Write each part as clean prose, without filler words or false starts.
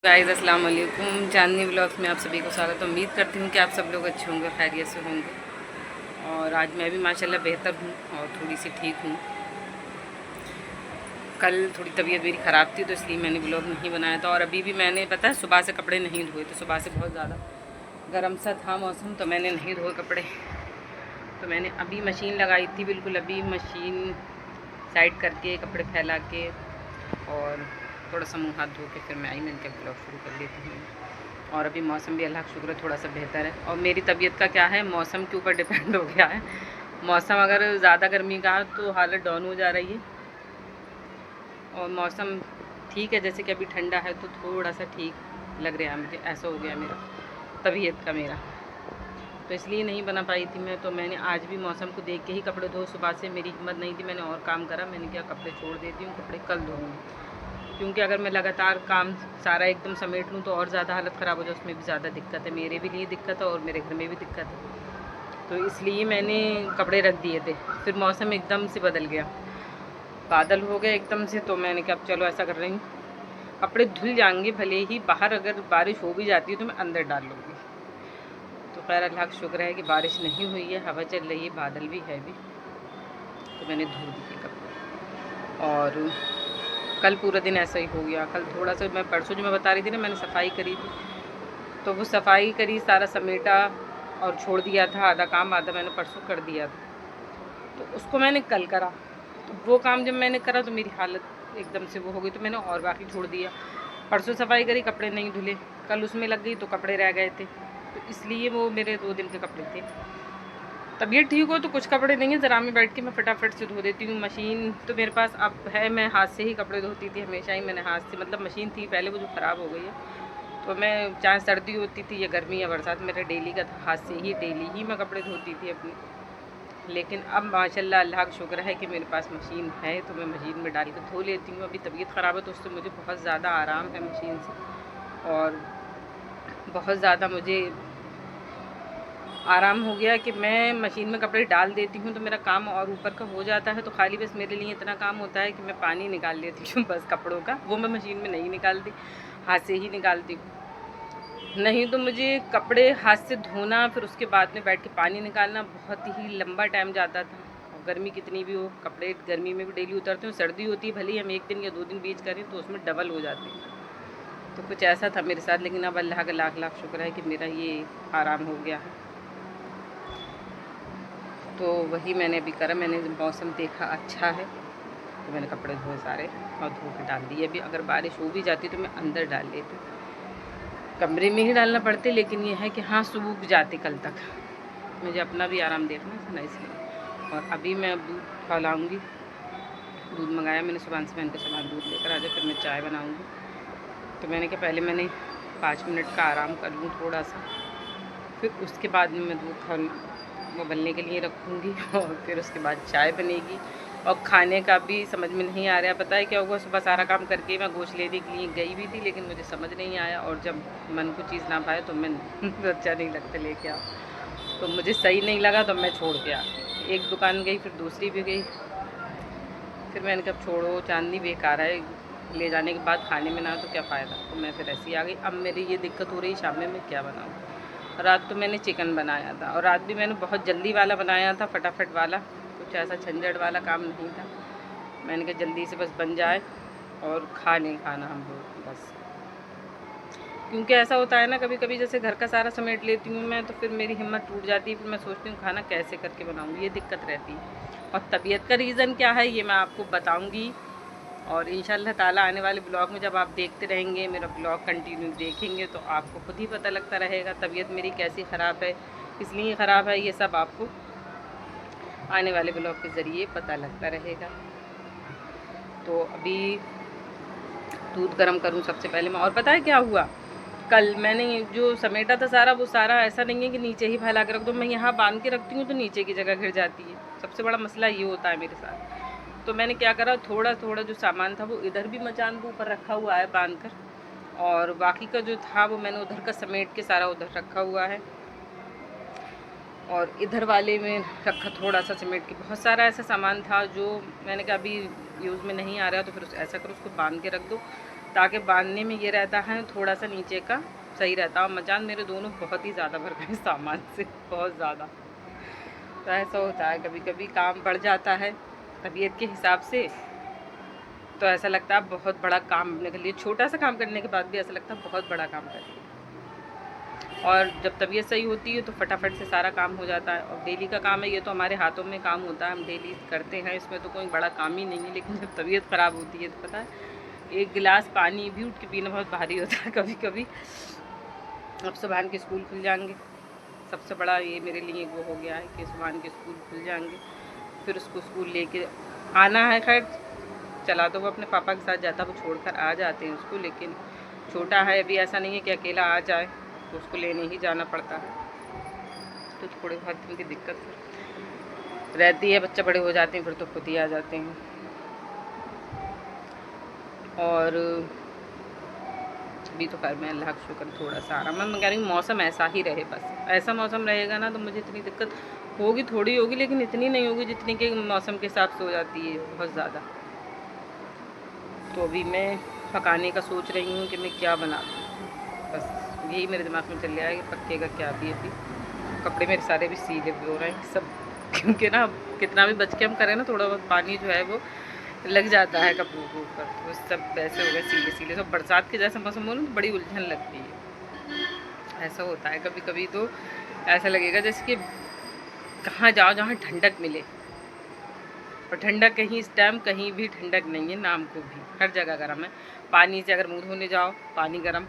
Guys अस्सलाम वालेकुम, चांदनी vlogs में आप सभी को स्वागत है। उम्मीद करती हूँ कि आप सब लोग अच्छे होंगे, खैरियत से होंगे। और आज मैं भी माशाल्लाह बेहतर हूँ और थोड़ी सी ठीक हूँ। कल थोड़ी तबीयत मेरी ख़राब थी तो इसलिए मैंने व्लॉग नहीं बनाया था। और अभी भी मैंने पता है सुबह से कपड़े नहीं धोए थे। सुबह से बहुत ज़्यादा गर्म सा था मौसम तो मैंने नहीं धोए कपड़े। तो मैंने अभी मशीन लगाई थी, बिल्कुल अभी मशीन साइड करके कपड़े फैला के और थोड़ा सा मुँह हाथ धो के फिर मैं आई। मैंने क्या ब्लॉग शुरू कर लेती हूँ। और अभी मौसम भी अल्लाह का शुक्र है थोड़ा सा बेहतर है। और मेरी तबीयत का क्या है, मौसम के ऊपर डिपेंड हो गया है। मौसम अगर ज़्यादा गर्मी का है तो हालत डाउन हो जा रही है, और मौसम ठीक है जैसे कि अभी ठंडा है तो थोड़ा सा ठीक लग रहा है मुझे। ऐसा हो गया मेरा तबीयत का मेरा, तो इसलिए नहीं बना पाई थी मैं। तो मैंने आज भी मौसम को देख के ही कपड़े धो। सुबह से मेरी हिम्मत नहीं थी, मैंने और काम करा। मैंने क्या कपड़े छोड़ देती हूँ, कपड़े कल धोऊँगी, क्योंकि अगर मैं लगातार काम सारा एकदम समेट लूँ तो और ज़्यादा हालत ख़राब हो जाए। उसमें भी ज़्यादा दिक्कत है, मेरे भी लिए दिक्कत है और मेरे घर में भी दिक्कत है। तो इसलिए मैंने कपड़े रख दिए थे। फिर मौसम एकदम से बदल गया, बादल हो गए एकदम से। तो मैंने कहा चलो ऐसा कर रही हूँ, कपड़े धुल जाएंगे भले ही बाहर, अगर बारिश हो भी जाती है तो मैं अंदर डाल लूँगी। तो खैर अल्लाह का शुक्र है कि बारिश नहीं हुई है, हवा चल रही है, बादल भी है भी। तो मैंने धो दिए कपड़े। और कल पूरा दिन ऐसा ही हो गया। कल थोड़ा सा मैं परसों जो मैं बता रही थी ना, मैंने सफाई करी थी, तो वो सफाई करी, सारा समेटा और छोड़ दिया था। आधा काम आधा मैंने परसों कर दिया था, तो उसको मैंने कल करा। तो वो काम जब मैंने करा तो मेरी हालत एकदम से वो हो गई, तो मैंने और बाकी छोड़ दिया। परसों सफाई करी, कपड़े नहीं धुले, कल उसमें लग गई तो कपड़े रह गए थे। तो इसलिए वो मेरे 2 दिन के कपड़े थे। तबीयत ठीक हो तो कुछ कपड़े नहीं है, ज़रा में बैठ के मैं फटाफट से धो देती हूँ। मशीन तो मेरे पास अब है, मैं हाथ से ही कपड़े धोती थी हमेशा ही। मैंने हाथ से, मतलब मशीन थी पहले, वो जो ख़राब हो गई है, तो मैं चाहे सर्दी होती थी या गर्मी या बरसात, मेरा डेली का था, हाथ से ही डेली ही मैं कपड़े धोती थी अपनी। लेकिन अब माशाल्लाह अल्लाह का शुक्र है कि मेरे पास मशीन है, तो मैं मशीन में डाल के धो लेती हूँ। अभी तबीयत ख़राब है तो उससे मुझे बहुत ज़्यादा आराम है मशीन से, और बहुत ज़्यादा मुझे आराम हो गया कि मैं मशीन में कपड़े डाल देती हूँ तो मेरा काम और ऊपर का हो जाता है। तो खाली बस मेरे लिए इतना काम होता है कि मैं पानी निकाल लेती हूँ बस कपड़ों का, वो मैं मशीन में नहीं निकालती, हाथ से ही निकालती हूँ। नहीं तो मुझे कपड़े हाथ से धोना, फिर उसके बाद में बैठ के पानी निकालना बहुत ही लंबा टाइम जाता था। और गर्मी कितनी भी हो, कपड़े गर्मी में भी डेली उतरते हैं। सर्दी होती है भले ही हम 1 दिन या 2 दिन बीच करें तो उसमें डबल हो जाते हैं। तो कुछ ऐसा था मेरे साथ, लेकिन अब अल्लाह का लाख लाख शुक्र है कि मेरा ये आराम हो गया है। तो वही मैंने अभी करा। मैंने मौसम देखा अच्छा है तो मैंने कपड़े धोए सारे और धो के डाल दिए। अभी अगर बारिश हो भी जाती तो मैं अंदर डाल लेती, कमरे में ही डालना पड़ते, लेकिन ये है कि हाँ सूख जाते कल तक। मुझे अपना भी आराम देखना था ना, इसलिए। और अभी मैं अब दूध खौलाऊँगी। दूध मंगाया मैंने सुबह से, मैंने कहा चला दूध लेकर आ जाए, फिर मैं चाय बनाऊँगी। तो मैंने कहा पहले मैंने 5 मिनट का आराम कर लूँ थोड़ा सा, फिर उसके बाद में मैं दूध वो बनने के लिए रखूँगी और फिर उसके बाद चाय बनेगी। और खाने का भी समझ में नहीं आ रहा, पता है क्या हुआ, सुबह सारा काम करके मैं गोश्त लेने के लिए गई भी थी, लेकिन मुझे समझ नहीं आया। और जब मन को चीज़ ना पाए तो मैं अच्छा नहीं लगता लेके आओ, तो मुझे सही नहीं लगा तो मैं छोड़ के आ गई। एक दुकान गई, फिर दूसरी भी गई, फिर मैंने कहा छोड़ो, चांदनी बेकार है, ले जाने के बाद खाने में ना तो क्या फ़ायदा। तो मैं फिर ऐसे ही आ गई। अब मेरी ये दिक्कत हो रही शाम में मैं क्या बनाऊँ। रात तो मैंने चिकन बनाया था, और रात भी मैंने बहुत जल्दी वाला बनाया था, फटाफट वाला, कुछ ऐसा झंझट वाला काम नहीं था। मैंने कहा जल्दी से बस बन जाए और खा नहीं खाना हम लोग बस। क्योंकि ऐसा होता है ना कभी कभी, जैसे घर का सारा समेट लेती हूँ मैं तो फिर मेरी हिम्मत टूट जाती है, फिर मैं सोचती हूँ खाना कैसे करके बनाऊँ, ये दिक्कत रहती है। और तबीयत का रीज़न क्या है ये मैं आपको बताऊँगी। और इंशाल्लाह ताला आने वाले ब्लॉग में जब आप देखते रहेंगे, मेरा ब्लॉग कंटिन्यू देखेंगे, तो आपको खुद ही पता लगता रहेगा तबीयत मेरी कैसी ख़राब है, इसलिए ख़राब है, ये सब आपको आने वाले ब्लॉग के ज़रिए पता लगता रहेगा। तो अभी दूध गर्म करूँ सबसे पहले मैं। और पता है क्या हुआ, कल मैंने जो समेटा था सारा, वो सारा ऐसा नहीं है कि नीचे ही फैला के रख दो, मैं यहाँ बांध के रखती हूँ तो नीचे की जगह गिर जाती है। सबसे बड़ा मसला ये होता है मेरे साथ। तो मैंने क्या करा, थोड़ा थोड़ा जो सामान था वो इधर भी मचान के ऊपर रखा हुआ है बांध कर, और बाकी का जो था वो मैंने उधर का समेट के सारा उधर रखा हुआ है, और इधर वाले में रखा थोड़ा सा समेट के। बहुत सारा ऐसा सामान था जो मैंने कहा अभी यूज़ में नहीं आ रहा है तो फिर ऐसा करो, उसको बांध के रख दो, ताकि बांधने में ये रहता है थोड़ा सा नीचे का सही रहता है। और मचान मेरे दोनों बहुत ही ज़्यादा भर गए सामान से, बहुत ज़्यादा। तो ऐसा होता है कभी कभी, काम बढ़ जाता है तबीयत के हिसाब से, तो ऐसा लगता है बहुत बड़ा काम करने के लिए, छोटा सा काम करने के बाद भी ऐसा लगता है बहुत बड़ा काम कर लिया। और जब तबीयत सही होती है तो फटाफट से सारा काम हो जाता है। और डेली का काम है ये, तो हमारे हाथों में काम होता है, हम डेली करते हैं, इसमें तो कोई बड़ा काम ही नहीं है। लेकिन जब तबीयत ख़राब होती है तो पता है, एक गिलास पानी भी उठ के पीना बहुत भारी होता है कभी कभी। अब सुबहान के स्कूल खुल जाएंगे, सबसे बड़ा ये मेरे लिए वो हो गया है कि सुबहान के स्कूल खुल जाएंगे, फिर उसको स्कूल लेके आना है। खैर चला तो वो अपने पापा के साथ जाता, वो छोड़कर आ जाते हैं उसको, लेकिन छोटा है अभी, ऐसा नहीं है कि अकेला आ जाए, तो उसको लेने ही जाना पड़ता है। तो थोड़ी बहुत उनकी दिक्कत रहती है, बच्चे बड़े हो जाते हैं फिर तो खुद ही आ जाते हैं। और अभी तो खैर मैं अल्लाह का शुक्र थोड़ा सा आराम है। मैं कह रही हूँ मौसम ऐसा ही रहे, बस ऐसा मौसम रहेगा ना तो मुझे इतनी दिक्कत होगी, थोड़ी होगी लेकिन इतनी नहीं होगी जितनी कि मौसम के हिसाब से हो जाती है बहुत ज़्यादा। तो अभी मैं पकाने का सोच रही हूँ कि मैं क्या बना दूँ, बस यही मेरे दिमाग में चल रहा है कि पक्केगा क्या। अभी कपड़े मेरे सारे भी सीले भी हो रहे हैं सब, क्योंकि ना कितना भी बच के हम करें ना, थोड़ा बहुत पानी जो है वो लग जाता है कपड़ों के ऊपर, तो सब वैसे हो गए सीले सीले। सब बरसात के जैसा मौसम हो ना तो बड़ी उलझन लगती है, ऐसा होता है कभी कभी। तो ऐसा लगेगा जैसे कि कहाँ जाओ जहाँ ठंडक मिले, और ठंडक कहीं इस टाइम कहीं भी ठंडक नहीं है, नाम को भी हर जगह गर्म है। पानी से अगर मुँह धोने जाओ पानी गर्म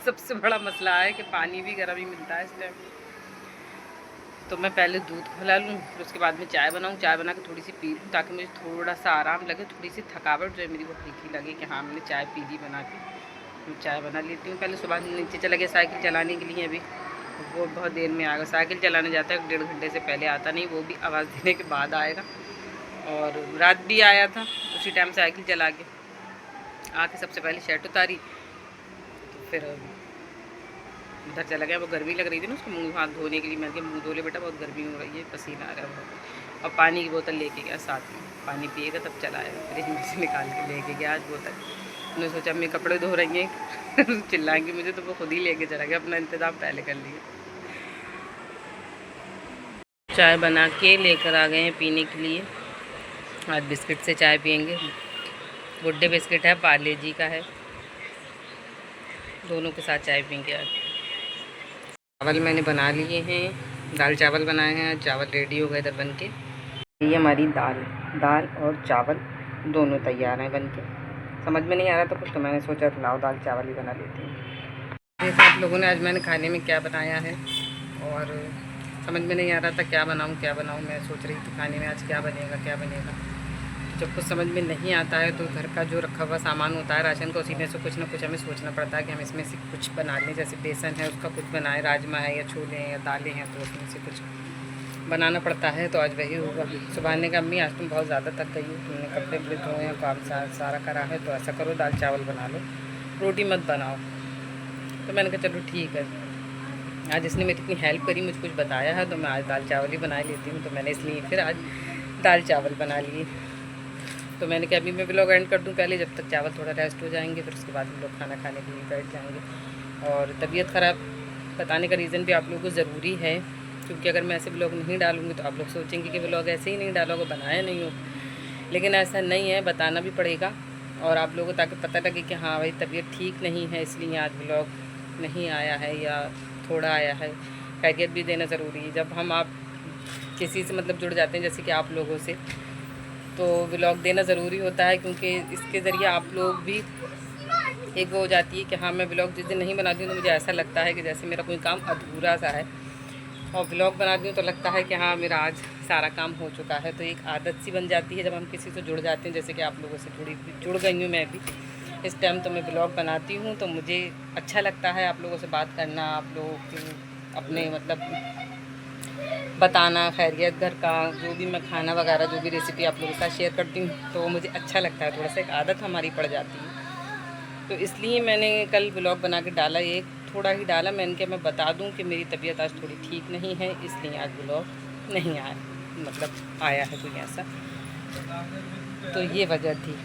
सबसे बड़ा मसला है कि पानी भी गर्म ही मिलता है इस टाइम। तो मैं पहले दूध खौला लूँ, फिर उसके बाद में चाय बनाऊँ, चाय बना के थोड़ी सी पी लूँ, ताकि मुझे थोड़ा सा आराम लगे, थोड़ी सी थकावट जो है मेरी वो हल्की लगे कि हाँ मैंने चाय पी ली बना के। मैं चाय बना लेती हूँ। पहले सुबह नीचे चला गया साइकिल चलाने के लिए, अभी वो बहुत देर में आएगा। साइकिल चलाने जाता है 1.5 घंटे से पहले आता नहीं, वो भी आवाज़ देने के बाद आएगा। और रात भी आया था उसी टाइम साइकिल चला के, आके सबसे पहले शर्ट उतारी, तो फिर उधर चला गया। वो गर्मी लग रही थी ना उसको मुँह हाथ धोने के लिए, मैं मुँह धो ले बेटा बहुत गर्मी हो रही है, पसीना आ रहा है बहुत। और पानी की बोतल लेके गया साथ में, पानी पिएगा तब चला आएगा, फ्रिज में से निकाल के लेके गया आज बोतल। उन्होंने सोचा मैं कपड़े धो रही हैं चिल्लाएंगे मुझे, तो वो खुद ही लेके चला गया, अपना इंतज़ाम पहले कर लिया। चाय बना के लेकर आ गए हैं पीने के लिए, आज बिस्किट से चाय पियेंगे। गुड्डे बिस्किट है, पार्ले जी का है, दोनों के साथ चाय पियेंगे आज। चावल मैंने बना लिए हैं, दाल चावल बनाए हैं, चावल रेडी हो गए इधर बन के। ये हमारी दाल और चावल दोनों तैयार हैं बन के। समझ में नहीं आ रहा था कुछ, तो मैंने सोचा तो लाओ दाल चावल ही बना लेती हूँ। जैसे आप लोगों ने आज मैंने खाने में क्या बनाया है, और समझ में नहीं आ रहा था क्या बनाऊँ। मैं सोच रही थी खाने में आज क्या बनेगा। जब कुछ समझ में नहीं आता है तो घर का जो रखा हुआ सामान होता है राशन का, उसी में से कुछ ना कुछ हमें सोचना पड़ता है कि हम इसमें से कुछ बना लें। जैसे बेसन है उसका कुछ बनाए, राजमा है या छोले हैं या दालें हैं, तो उसमें से कुछ बनाना पड़ता है। तो आज वही होगा। सुबह ने कहा अम्मी आज तुम बहुत ज़्यादा थक गई हो, तुमने कपड़े वपड़े धोए हैं, काम सारा करा है, तो ऐसा करो दाल चावल बना लो, रोटी मत बनाओ। तो मैंने कहा चलो ठीक है, आज इसने मेरी इतनी हेल्प करी, मुझे कुछ बताया है, तो मैं आज दाल चावल ही बना लेती हूँ। तो मैंने इसलिए फिर आज दाल चावल बना लिए। तो मैंने कहा अभी मैं व्लॉग एंड कर दूं पहले, जब तक चावल थोड़ा रेस्ट हो जाएंगे, फिर उसके बाद हम लोग खाना खाने के लिए बैठ जाएंगे। और तबीयत ख़राब बताने का रीज़न भी आप लोगों को ज़रूरी है, क्योंकि अगर मैं ऐसे व्लॉग नहीं डालूँगी तो आप लोग सोचेंगे कि व्लॉग ऐसे ही नहीं डालोगे, बनाया नहीं हो। लेकिन ऐसा नहीं है, बताना भी पड़ेगा और आप लोगों को, ताकि पता लगे कि हाँ भाई तबीयत ठीक नहीं है, इसलिए आज व्लॉग नहीं आया है या थोड़ा आया है। खैरियत भी देना ज़रूरी है। जब हम आप किसी से मतलब जुड़ जाते हैं जैसे कि आप लोगों से, तो व्लॉग देना ज़रूरी होता है, क्योंकि इसके ज़रिए आप लोग भी एक वो हो जाती है कि हाँ मैं व्लॉग जिस दिन नहीं बनाती हूँ तो मुझे ऐसा लगता है कि जैसे मेरा कोई काम अधूरा सा है, और व्लॉग बनाती हूँ तो लगता है कि हाँ मेरा आज सारा काम हो चुका है। तो एक आदत सी बन जाती है जब हम किसी से जुड़ जाते हैं, जैसे कि आप लोगों से जुड़ गई हूँ मैं भी इस टाइम। तो मैं व्लॉग बनाती हूँ तो मुझे अच्छा लगता है आप लोगों से बात करना, आप लोगों को अपने मतलब बताना, खैरियत, घर का जो भी मैं खाना वगैरह जो भी रेसिपी आप लोगों के साथ शेयर करती हूँ, तो वो मुझे अच्छा लगता है। थोड़ा सा एक आदत हमारी पड़ जाती है, तो इसलिए मैंने कल व्लॉग बना के डाला। ये थोड़ा ही डाला, मैंने कहा मैं बता दूँ कि मेरी तबीयत आज थोड़ी ठीक नहीं है, इसलिए आज व्लॉग नहीं आया, मतलब आया है कोई ऐसा। तो ये वजह थी।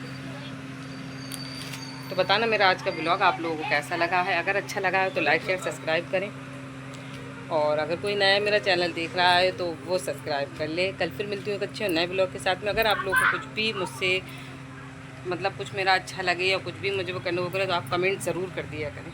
तो बताना मेरा आज का ब्लॉग आप लोगों को कैसा लगा है। अगर अच्छा लगा है तो लाइक शेयर सब्सक्राइब करें, और अगर कोई नया मेरा चैनल देख रहा है तो वो सब्सक्राइब कर ले। कल फिर मिलती हूँ एक अच्छे नए ब्लॉग के साथ में। अगर आप लोगों को कुछ भी मुझसे मतलब कुछ मेरा अच्छा लगे या कुछ भी मुझे वो करने को करे तो आप कमेंट ज़रूर कर दिया करें।